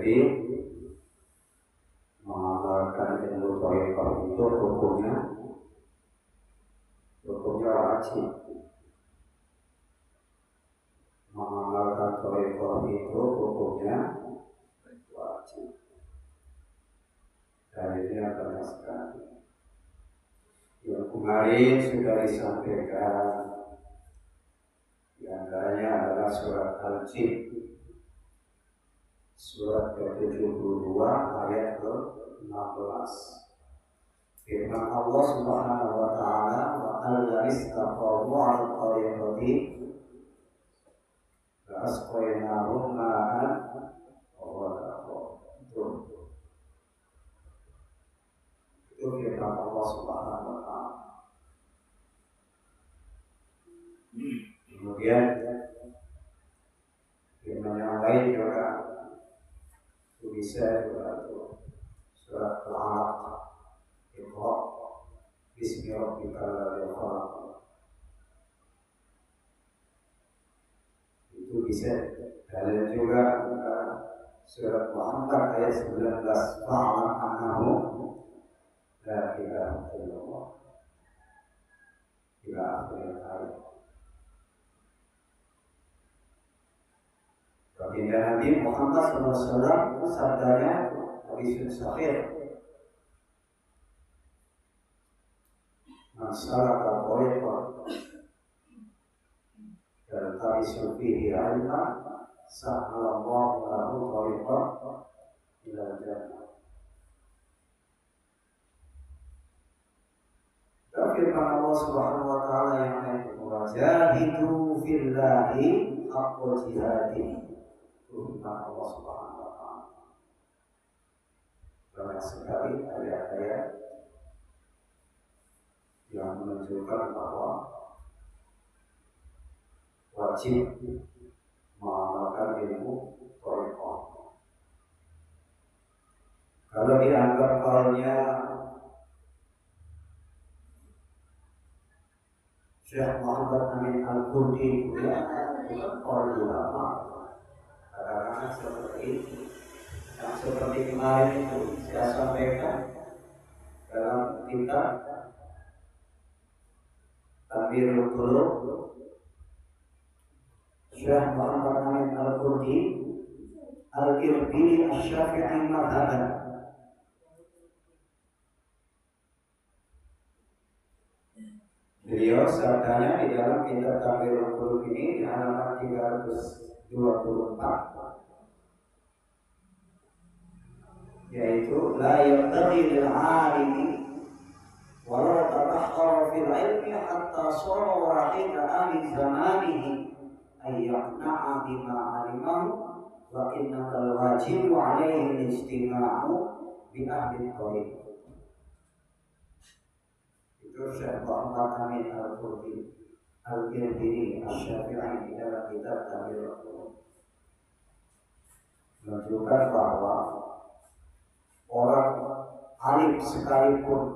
Jadi mengamalkan ilmu thariqah itu hukumnya wajib. Mengamalkan thariqah itu hukumnya wajib. Dan ini adalah sekali yang kemarin sudah disampaikan. Di antaranya adalah surat Al-Jin, surat ke-72 ayat ke-16. Firman Allah Subhanahu wa taala, wa al-istaqamu 'ala thariqati fa asqaynahum ma'an itu firman Allah Subhanahu wa taala. Kemudian firman yang lain juga bisa juga surat Al-Alaq, Iqra bismi rabbikal ladzi khalaq. Itu bisa. Dan juga surat Muhammad ayat 19, fa'lam annahu la ilaha illallah. Ila akhir ayat. Baginda Nabi Muhammad SAW sabdanya hadisun sahih, man salaka thariqan yaltamisu fihi ilman sahhalallahu lahu thariqan ila jannah. Dan firman Allah Subhanahu wa taala yang lain, wajahidu fillahi haqqa jihadihi. Firman Allah Subhanahu wa taala. Banyak sekali ayat-ayat yang menunjukkan bahwa wajib mengamalkan ilmu thariqah. Kalau dianggap halnya Syekh Muhammad Amin Al-Qurdi ya, orang ulama, kadang-kadang seperti itu. Yang seperti kemarin itu saya sampaikan dalam kitab Tanbirul Qulub, Syekh Muhammad Amin Al-Qurdi Al-Irbili Asy-Syafi'i madhaban. Beliau sabdanya di dalam kitab Tanbirul Qulub ini di halaman 324, yaitu la yabtaghi lil 'alimi walau tabahhara fil ilmi hatta sara wahida ahli zamanihi ay yaqna'a bima 'alimahu wa innamal wajibu 'alaihi al-istima'u bi ahli thariq. Itu Syekh Muhammad Amin Al-Qurdi Al-Irbili Asy-Syafi'i dalam kitab Tanbirul Qulub menunjukkan bahwa orang alim sekalipun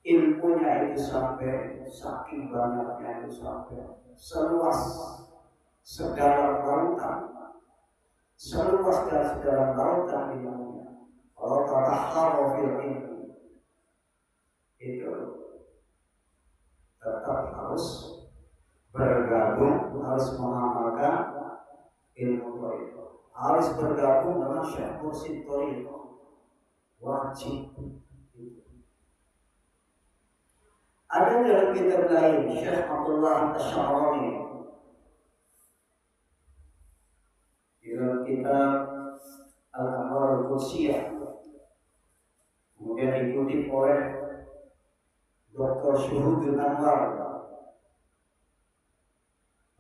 ilmunya itu sampai saking banyaknya itu sampai seluas sedalam lautan, seluas dan sedalam lautan ilmunya. Kalau tadahhara fil ilmi itu tetap harus bergabung, harus mengamalkan ilmu thariqah, harus bergabung dengan Syekh Mursyid thariqah. Wajib. Ada dalam kitab lain Syekh Abdullah Asy-Sya'rani, dalam kitab Al-Anwar Al-Qudsiyah, kemudian diikuti oleh Dr. Syuhudul Anwar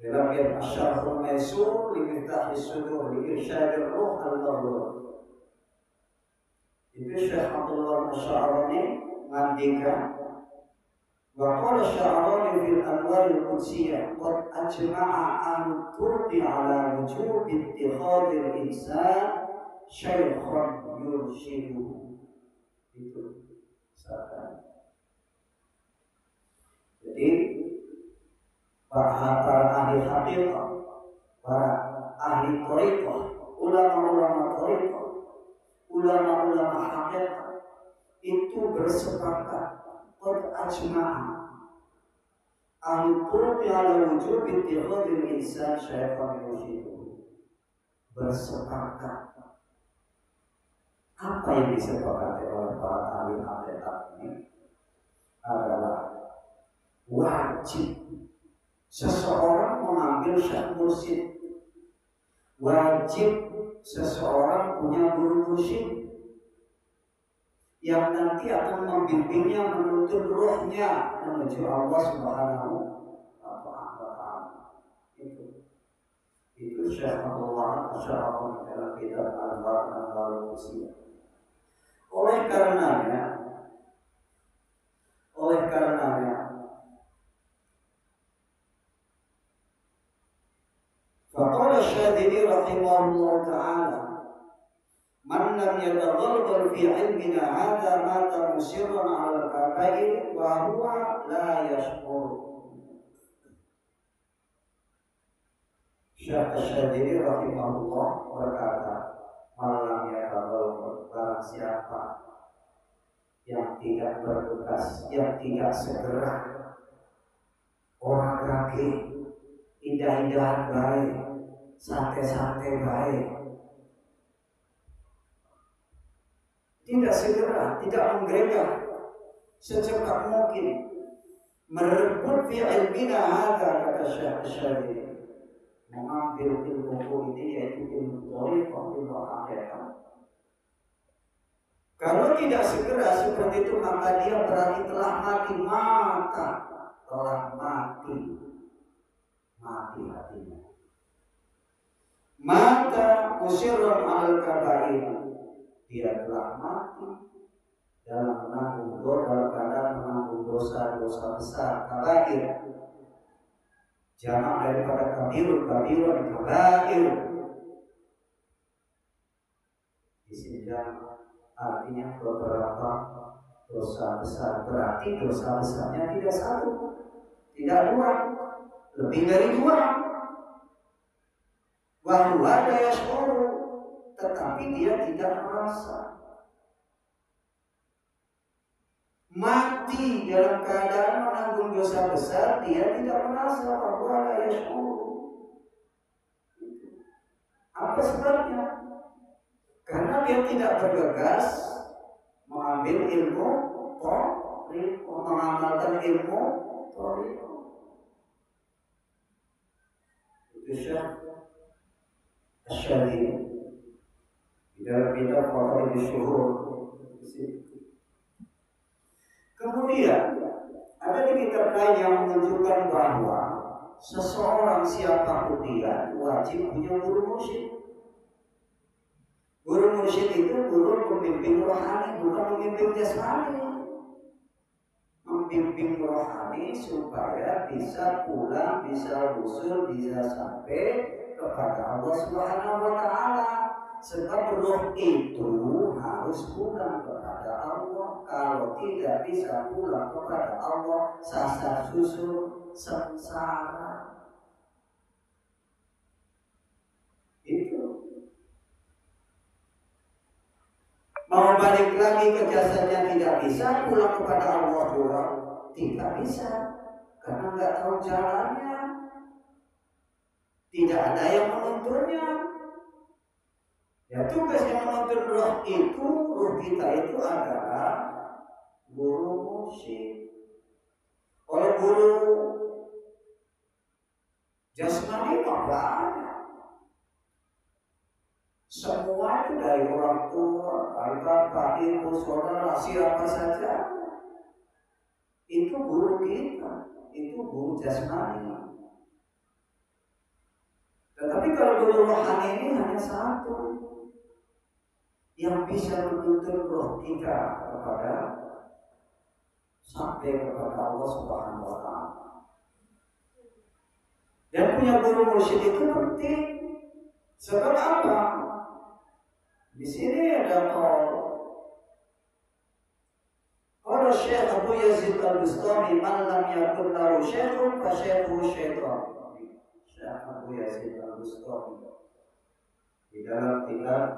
dalam kitab Asy-Syarhul Maysur li Miftahis Sudur li Irsyadir Ruh Al-Maghdur. Itu Syekh Abdullah Asy-Sya'rani ngandikan, wa qala Asy-Sya'rani fil Anwar Al-Qudsiyah qad ajma'a ahlul turqi ala wujubi ittikhadil insan syaikhan yurshiduhu. Itu sahabat. Jadi para ahli haqiqah, para ahli thariqah, ulama-ulama thariqah ulama-ulama hakikat itu bersepakat qad ajma'a al-qurbi ala wujub ittikhadil insan syaitan yurshidu. Bersepakat. Apa yang disepakati oleh para ahli hakikat ini adalah wajib seseorang mengambil syekh mursyid, wajib seseorang punya guru mursyid yang nanti akan membimbingnya menuntun rohnya menuju Allah Subhanahu wa Ta'ala. Itu Syekh Abdullah Asy'ari dalam kitab Al-Bayan al-Qusiyah. Oleh karenanya faqala Syadili rahimahullah ta'ala man lam yataghalghal fi ilmina hadha mata musirran 'ala al-kabair wa huwa la yashkur. Syekh Syadili rahimahullah berkata, man lam yataghalghal, barang siapa yang tidak bergegas, yang tidak segera, orang kaki, indah-indahan baik, santai-santai baik, tidak segera, tidak menggeledah, secepat mungkin merebut fi ilmina hadza, kata Syekh Syadili, mengambil ilmu ini yaitu ilmu thariqah, ilmu hakikat. Kalau tidak segera seperti itu maka dia berarti telah mati, telah mati hatinya. Mata musirran al-kabair, dia telah mati dalam menanggung dosa besar, kabair. Jamak daripada kabirun kabair. Di sini artinya beberapa dosa besar, berarti dosa besarnya tidak satu, tidak dua, lebih dari dua. Wa huwa la yash'uru, tetapi dia tidak merasa. Mati dalam keadaan menanggung dosa besar, dia tidak merasa. Wa huwa la yash'uru. Apa sebabnya? Karena dia tidak bergegas mengambil ilmu thariqah, mengamalkan ilmu thariqah. Itu Syekh Asy-Syadili di dalam kitab Fadail Syuhur. Kemudian ada di kitab lain yang menunjukkan bahwa seseorang siapapun dia wajib punya guru mursyid. Guru mursyid itu guru pembimbing rohani, bukan pembimbing jasmani. Membimbing rohani supaya bisa pulang, bisa usul, bisa sampai kepada Allah Subhanahu wa Ta'ala. Sebab roh itu harus pulang kepada Allah. Kalau tidak bisa pulang kepada Allah, sasar susul sengsara. Mau balik lagi ke jasadnya tidak bisa, pulang kepada Allah juga tidak bisa, karena nggak tahu jalannya, tidak ada yang menuntunnya. Ya tugas yang menuntun roh itu, roh kita itu adalah guru mursyid. Kalau guru jasmani banyak. Semua itu dari orang tua, dari bapak, ibu, saudara, siapa saja. Itu guru kita, itu guru jasmani. Tetapi kalau guru rohani ini hanya satu, yang bisa menuntun roh kita kepada sampai kepada Allah Subhanahu wa Ta'ala. Dan punya guru mursyid itu penting. Sebab apa? Di sini ada kalau Syekh Abu Yazid Al-Bustami, man lam yakun lahu syekhun fa syekhuhu syaitan. Syekh Abu Yazid Al-Bustami di dalam kitab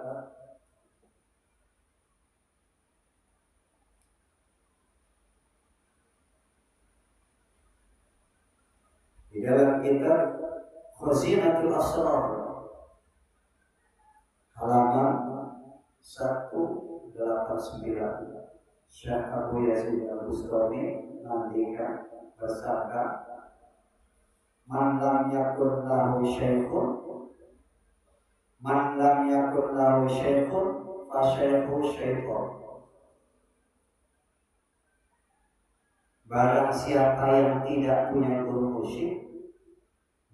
dalam kitab Khazinatul Asrar halaman 189, Syekh Abu Yazid Al-Bustami nantikan bersabda, man lam yakun lahu syaikhun fa syaikhu syaitan. Barang siapa yang tidak punya guru musyrik,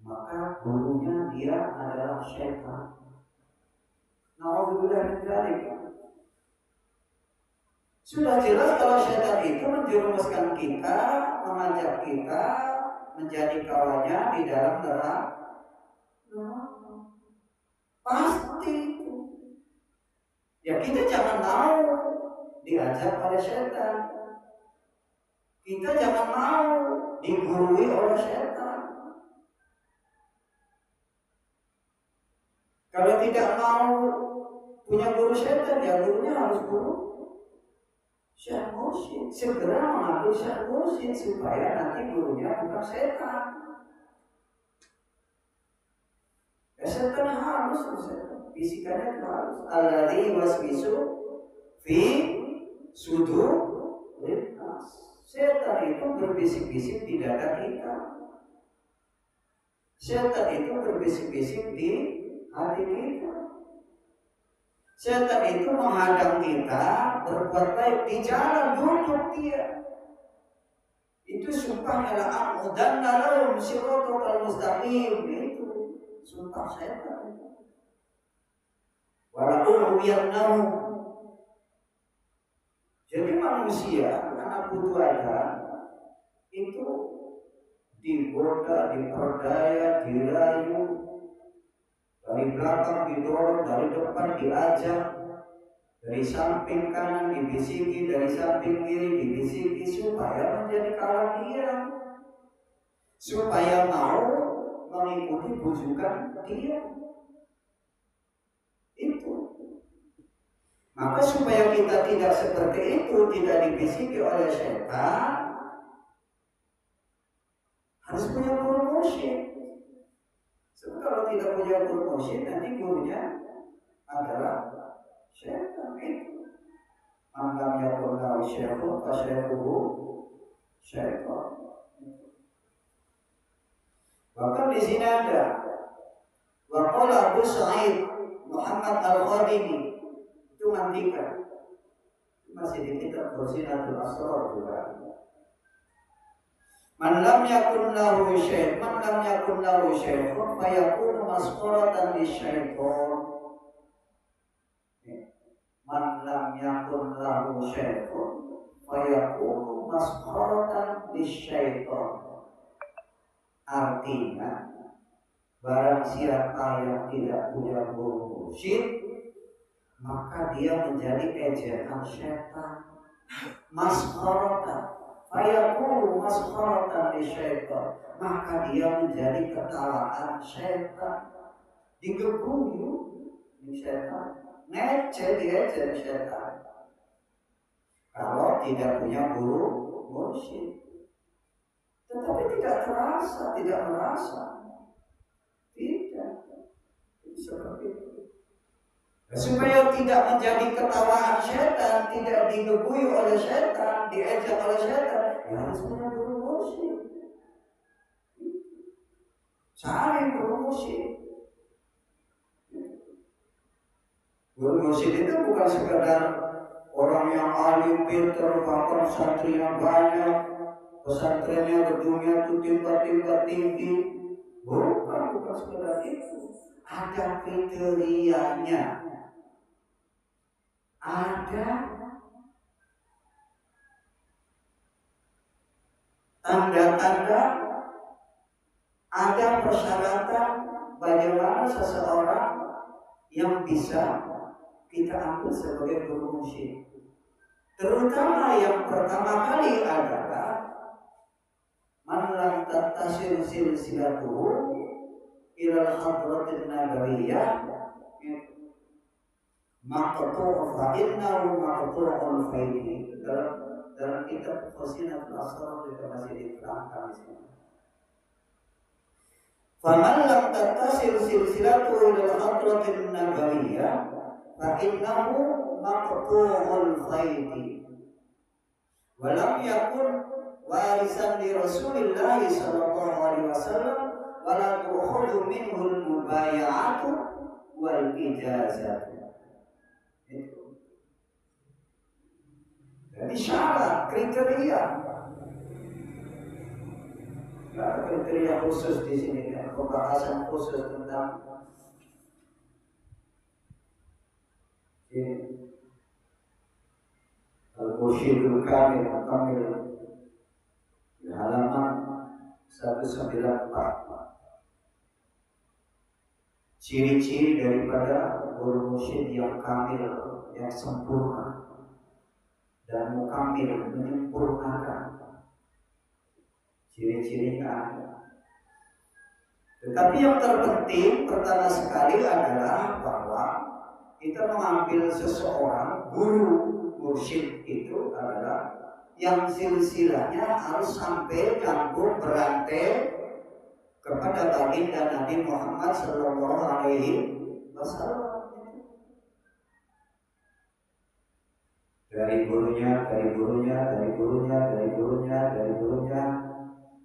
maka gurunya dia adalah syaitan. Na'udzubillah min dzalik. Sudah jelas kalau syaitan itu menjerumuskan kita, mengajak kita menjadi kawannya di dalam neraka. Pasti itu. Ya kita jangan mau diajak oleh syaitan. Kita jangan mau digurui oleh syaitan. Kalau tidak mau punya guru syaitan, ya gurunya harus guru Syekh Mursyid. Segera mengambil Syekh Mursyid supaya nanti gurunya bukan setan. Ya setan harus, bisikannya harus. Alladzi waswisu fi sudurin nas. Setan itu berbisik-bisik di dada kita. Setan itu berbisik-bisik di hati kita. Setan itu menghadang kita berbuat baik di jalan, duduk dia. Itu sumpah al-amudan lahum siratal mustaqim, itu sumpah setan. Wala u'yannahum. Jadi manusia, anak butuh Adam itu digoda, diperdaya, dirayu, dari belakang didorong, dari depan diajak, dari samping kanan dibisiki, dari samping kiri dibisiki supaya menjadi kawan dia, supaya mau mengikuti bujukan dia. Itu. Maka supaya kita tidak seperti itu, tidak dibisiki oleh setan, harus punya guru musyrik. Sebab kalau tidak punya guru musyrik, nanti gurunya adalah syaitan. Itu man yakun lahu syaikhun fa syaikhuhu syaitan. Bahkan di sini ada wa qala Abu Sa'id Muhammad Al-Khadimi, itu mandikan, masih di kitab Khazinatul Asrar juga. Man lam yakun lahu syaikhun fa yakunu masqaratan lisyaitan. Man lam yakun lahu syaikhun fa yakunu masqaratan lisyaitan. Artinya, barang siapa yang tidak punya guru musyrik, maka dia menjadi ejekan syaitan. Masqaratan fayaqulu masqaratan lisyaitan, maka dia menjadi ketawaan syaitan, digeguyu di syaitan, ngece diajar syaitan. Kalau tidak punya guru musyrik, tetapi tidak terasa, tidak merasa, tidak seperti itu. Supaya tidak menjadi ketawaan syaitan, tidak digeguyu oleh syaitan, diejek oleh syaitan, ya harus punya guru musyrik. Cari guru musyrik. Guru musyrik itu bukan sekedar orang yang alim, pintar, bahkan santri yang banyak, pesantrennya gedungnya itu tingkat-tingkat tinggi. Bukan sekedar itu. Ada kriterianya. Ada tanda-tanda, ada persyaratan bagaimana seseorang yang bisa kita ambil sebagai guru musyrik. Terutama yang pertama kali adalah man lam tattasil silsilatuhu ilal hadratin nabawiyah maqtu'u fa innahu maqtu'ul faidi. Dalam kitab Khazinatul Asrar juga masih diterangkan di sini. Faman lam tattasil silsilatu ila hadratin nabawiyyah fa innahu maqtu'ul faidi wa lam yakun warisan li Rasulillah sallallahu alaihi wasallam wa la tu'khudhu minhu al-mubay'atu wal ijazatu. Jadi syarat, kriteria. Nah, kriteria khusus di sini ya, pembahasan khusus tentang Al-Mursyidul Kamil di halaman 194. Ciri-ciri daripada guru mursyid yang kamil, yang sempurna dan mukamil, menyempurnakan. Ciri-cirinya ada. Tetapi yang terpenting pertama sekali adalah bahwa kita mengambil seseorang guru mursyid itu adalah yang silsilahnya harus sampai nyambung berantai kepada baginda Nabi Muhammad Sallallahu Alaihi Wasallam. Dari gurunya,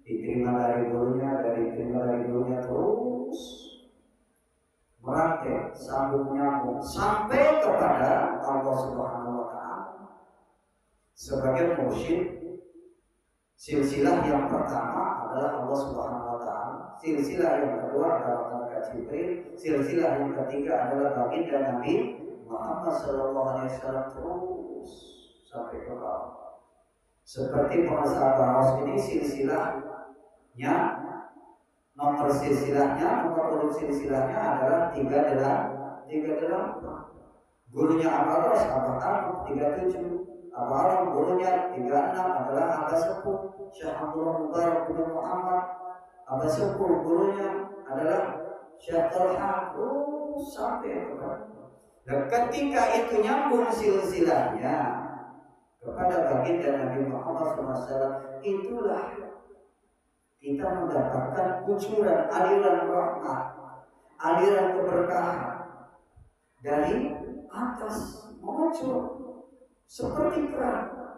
diterima dari gurunya terus merantai, sambung nyambung sampai kepada Allah Subhanahu wa Ta'ala. Sebagai mursyid, silsilah yang pertama adalah Allah Subhanahu wa Ta'ala, silsilah yang kedua adalah malaikat Jibril, silsilah yang ketiga adalah baginda Nabi Muhammad sallallahu alaihi wasallam, terus sampai ke bawah. Seperti pengusaha Baros ini silsilahnya, nomor urut silsilahnya adalah 38. Gurunya Abaros, Abah 37. Abah gurunya 36 adalah Abah Sepuh Syekh Abdullah Mubarak bin Muhammad. Abah Sepuh gurunya adalah Syekh Talha, sampai ke bawah. Dan ketika itu nyambung silsilahnya kepada baginda Nabi Muhammad SAW, itulah kita mendapatkan kucuran aliran rahmat, aliran keberkahan dari atas muncul seperti keran.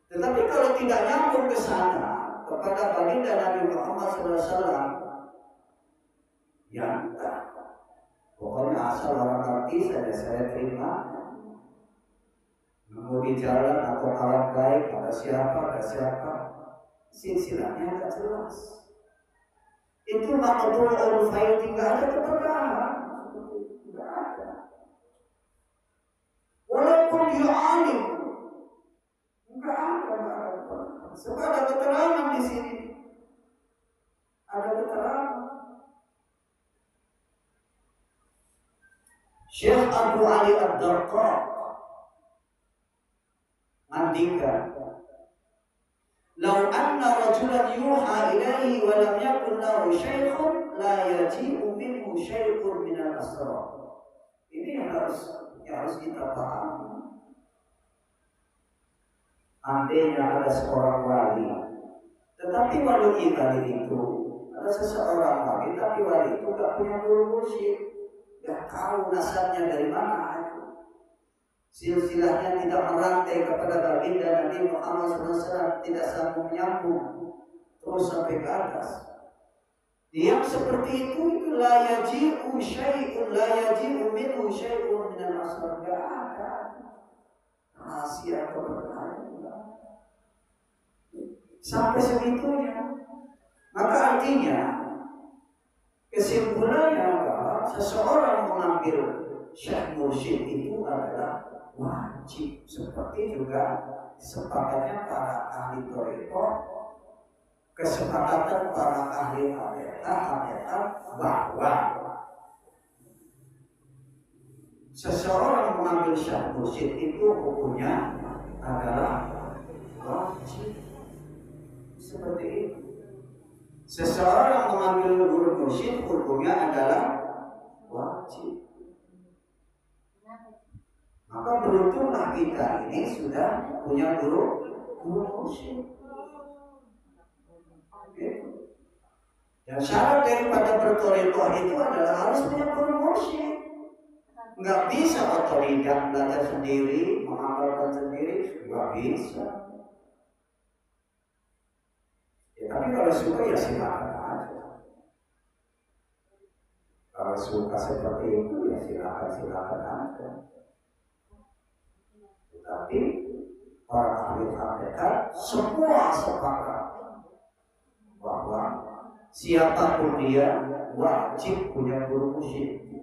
Tetapi kalau tidak nyambung ke sana kepada baginda Nabi Muhammad SAW, ya enggak. Pokoknya asal orang ngerti saja saya terima. Mau di jalan atau kawan baik, ada siapa, silsilahnya tidak jelas. Itu maqtu'ul faid, tidak ada keberkahan, tidak ada. Walaupun dia alim, tidak ada. Sebab ada keterangan di sini, ada keterangan. Syekh Abu Ali Ad-Darqaq ngendikan, "Lau anna rajulan yuha ilaihi wa lam yakun lahu syaikhun la yaji'u minhu syaikhun min al-asrar." Ini yang harus kita pahami. Andainya ada seorang wali, tetapi wali itu ada seseorang wali, tapi wali itu tidak punya guru mursyid, tidak tahu nasabnya dari mana. Silsilahnya tidak merantai kepada baginda Nabi Muhammad SAW, tidak sambung nyambung terus sampai ke atas. Yang seperti itu la yaji'u syai'un, la yaji'u minhu syai'un min al-asrar. Tidak ada rahasia keberkahan sampai segitunya. Maka artinya kesimpulannya bahwa seseorang mengambil syekh mursyid itu adalah wajib, seperti juga kesepakatnya para ahli thariqah, kesepakatan para ahli hakikat bahwa seseorang mengambil syekh mursyid itu hukumnya adalah wajib. Seperti itu. Seseorang mengambil guru mursyid hukumnya adalah wajib. Maka beruntunglah kita ini sudah punya guru mursyid. Dan syarat daripada bertorikoh itu adalah harus punya guru mursyid. Nggak bisa otodidak belajar sendiri, mengamalkan sendiri, nggak bisa. Ya, tapi kalau suka ya silakan aja. Kalau suka seperti itu ya silakan aja. Tapi para ahli hakikat semua sepakat bahwa siapapun dia wajib punya guru mursyid.